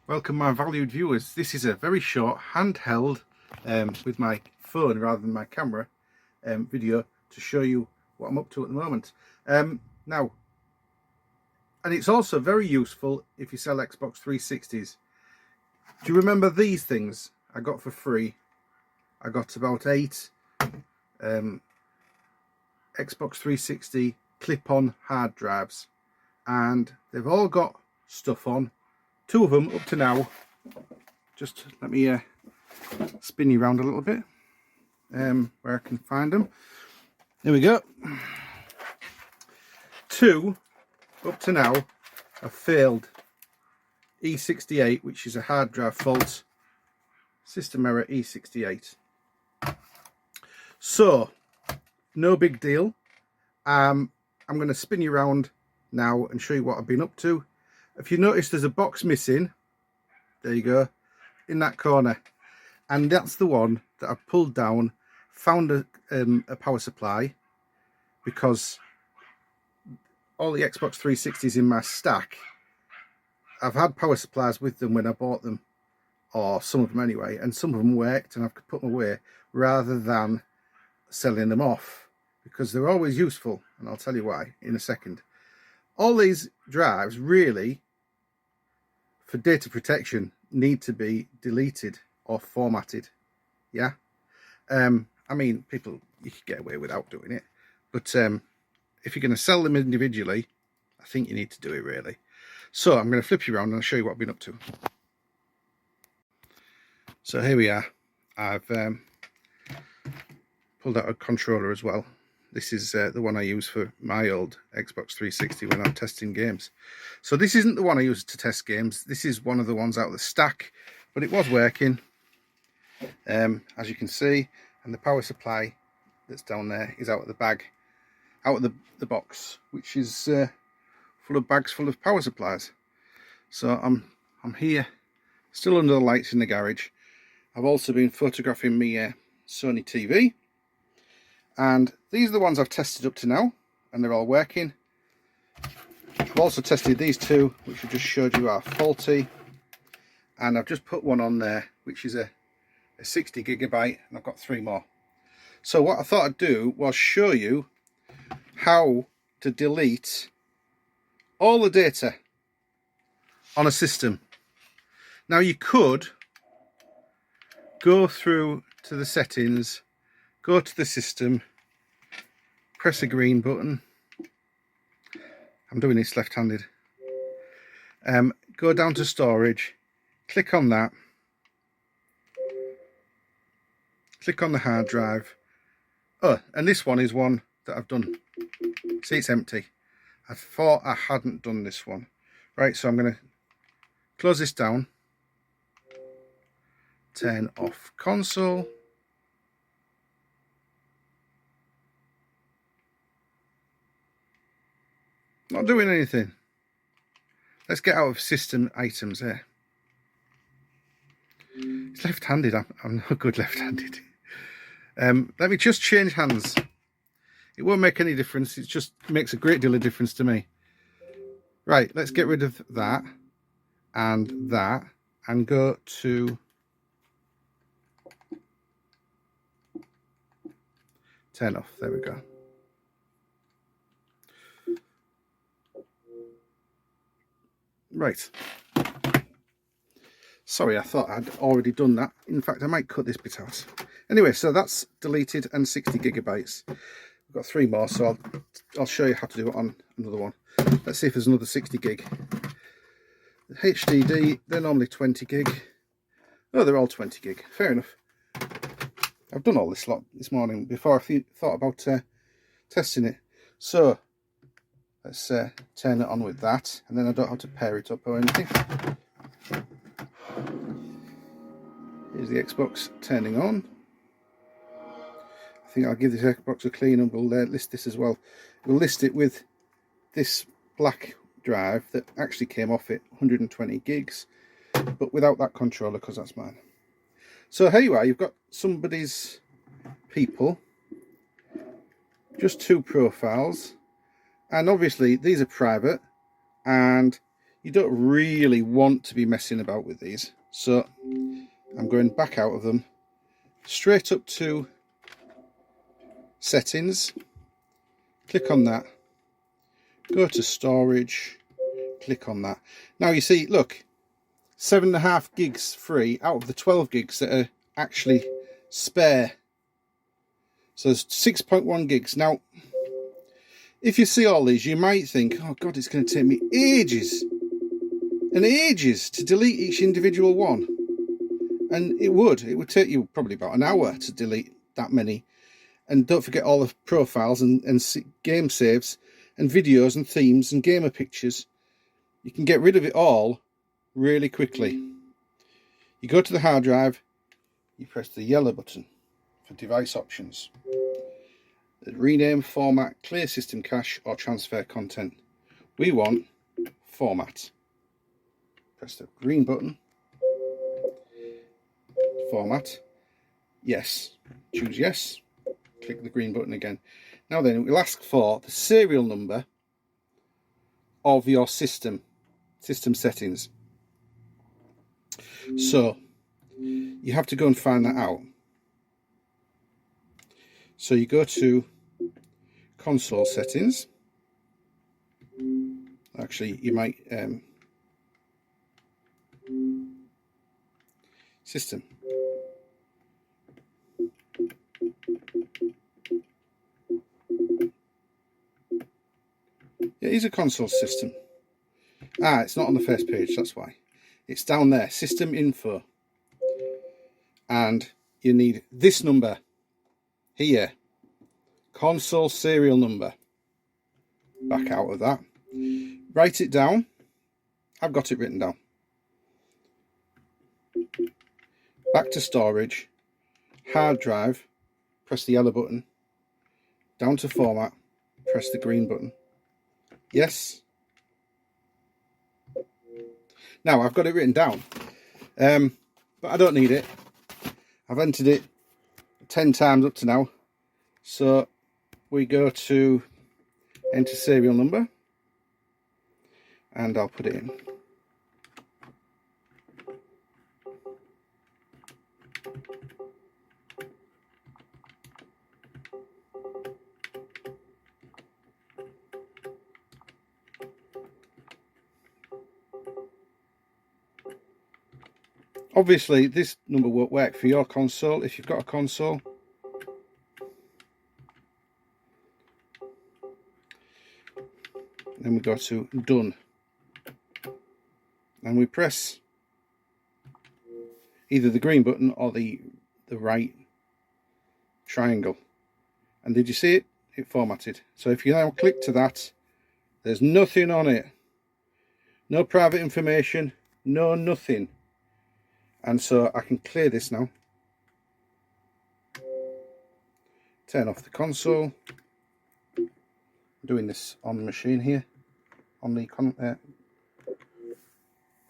Welcome my valued viewers. This is a very short handheld with my phone rather than my camera video to show you what I'm up to at the moment. Now, and it's also very useful if you sell Xbox 360s. Do you remember these things I got for free? I got about 8 Xbox 360 clip-on hard drives, and they've all got stuff on. 2 of them up to now. Just let me spin you around a little bit where I can find them. There we go. 2 up to now have failed E68, which is a hard drive fault, system error E68. So no big deal. I'm going to spin you around now and show you what I've been up to. If you notice, there's a box missing. There you go, in that corner, and that's the one that I've pulled down. Found a power supply, because all the Xbox 360s in my stack, I've had power supplies with them when I bought them, or some of them anyway, and some of them worked and I've put them away rather than selling them off, because they're always useful, and I'll tell you why in a second. All these drives really, for data protection, need to be deleted or formatted. Yeah, I mean, people, you could get away without doing it, but if you're going to sell them individually, I think you need to do it really. So I'm going to flip you around and I'll show you what I've been up to. So here we are. I've pulled out a controller as well. This is the one I use for my old Xbox 360 when I'm testing games. So this isn't the one I use to test games. This is one of the ones out of the stack, but it was working, as you can see. And the power supply that's down there is out of the bag, out of the box, which is full of bags full of power supplies. So I'm here, still under the lights in the garage. I've also been photographing my Sony TV. And these are the ones I've tested up to now, and they're all working. I've also tested these 2, which I just showed you are faulty, and I've just put one on there which is a 60 gigabyte, and I've got 3 more. So what I thought I'd do was show you how to delete all the data on a system. Now, you could go through to the settings, go to the system, press the green button. I'm doing this left-handed. Go down to storage, click on that, click on the hard drive. Oh, and this one is one that I've done. See, it's empty. I thought I hadn't done this one. Right, so I'm going to close this down, turn off console. Not doing anything. Let's get out of system items here. It's left-handed. I'm not good left-handed. Let me just change hands. It won't make any difference. It just makes a great deal of difference to me. Right, let's get rid of that and go to turn off. There we go. Right. Sorry, I thought I'd already done that. In fact, I might cut this bit out. Anyway, so that's deleted and 60 gigabytes. I've got 3 more, so I'll show you how to do it on another one. Let's see if there's another 60 gig. The HDD, they're normally 20 gig. Oh, they're all 20 gig. Fair enough. I've done all this lot this morning before I thought about testing it. So let's turn it on with that, and then I don't have to pair it up or anything. Here's the Xbox turning on. I think I'll give this Xbox a clean, and we'll list this as well. We'll list it with this black drive that actually came off it, 120 gigs, but without that controller, because that's mine. So here you are, you've got somebody's people, just 2 profiles. And obviously these are private, and you don't really want to be messing about with these. So I'm going back out of them, straight up to settings, click on that, go to storage, click on that. Now you see, look, 7.5 gigs free out of the 12 gigs that are actually spare. So there's 6.1 gigs. Now, if you see all these, you might think, oh God, it's going to take me ages and ages to delete each individual one. And it would take you probably about an hour to delete that many. And don't forget all the profiles and game saves and videos and themes and gamer pictures. You can get rid of it all really quickly. You go to the hard drive, you press the yellow button for device options. Rename, format, clear system cache or transfer content. We want format. Press the green button. Format. Yes. Choose yes. Click the green button again. Now then, it will ask for the serial number of your system settings. So you have to go and find that out. So you go to console settings. Actually, you might system. Yeah, it is a console system. It's not on the first page, that's why. It's down there, system info. And you need this number here, console serial number. Back out of that. Write it down. I've got it written down. Back to storage, hard drive, press the yellow button, down to format, press the green button. Yes. Now I've got it written down, but I don't need it. I've entered it 10 times up to now. So we go to enter serial number and I'll put it in. Obviously, this number won't work for your console if you've got a console. Then we go to done. And we press either the green button or the right triangle. And did you see it? It formatted. So if you now click to that, there's nothing on it. No private information, no nothing. And so I can clear this now. Turn off the console. I'm doing this on the machine here. On the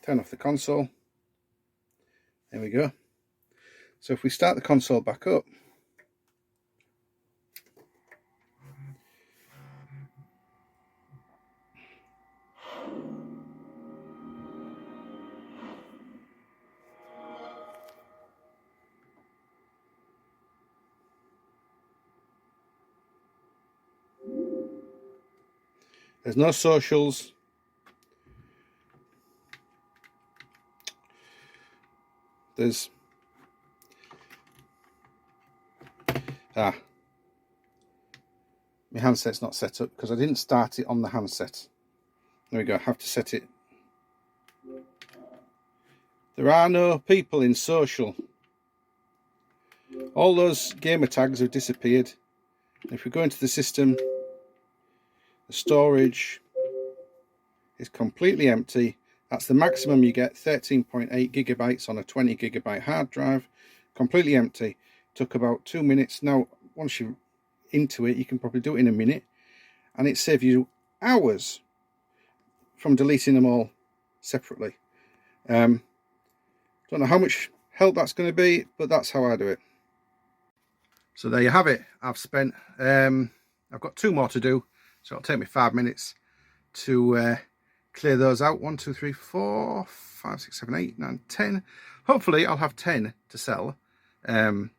turn off the console. There we go. So if we start the console back up, there's no socials. There's my handset's not set up because I didn't start it on the handset. There we go, I have to set it. There are no people in social. All those gamer tags have disappeared. If we go into the system, the storage is completely empty. That's the maximum you get, 13.8 gigabytes on a 20 gigabyte hard drive. Completely empty. Took about 2 minutes. Now, once you're into it, you can probably do it in a minute. And it saves you hours from deleting them all separately. Don't know how much help that's going to be, but that's how I do it. So there you have it. I've spent, I've got 2 more to do. So it'll take me 5 minutes to clear those out. 1, 2, 3, 4, 5, 6, 7, 8, 9, 10. Hopefully I'll have 10 to sell. And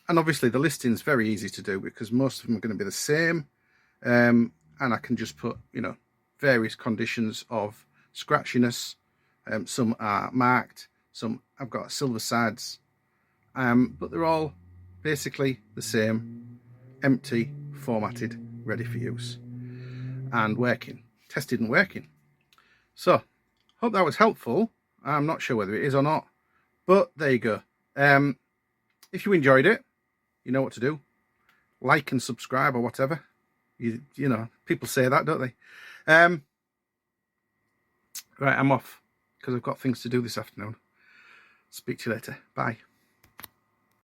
obviously the listing's very easy to do because most of them are going to be the same. And I can just put, you know, various conditions of scratchiness. Some are marked, some I've got silver sides, but they're all basically the same, empty, formatted, ready for use, and working, tested and working. So, hope that was helpful. I'm not sure whether it is or not, but there you go. If you enjoyed it, you know what to do. Like and subscribe or whatever. You know, people say that, don't they? Right, I'm off because I've got things to do this afternoon. Speak to you later. Bye.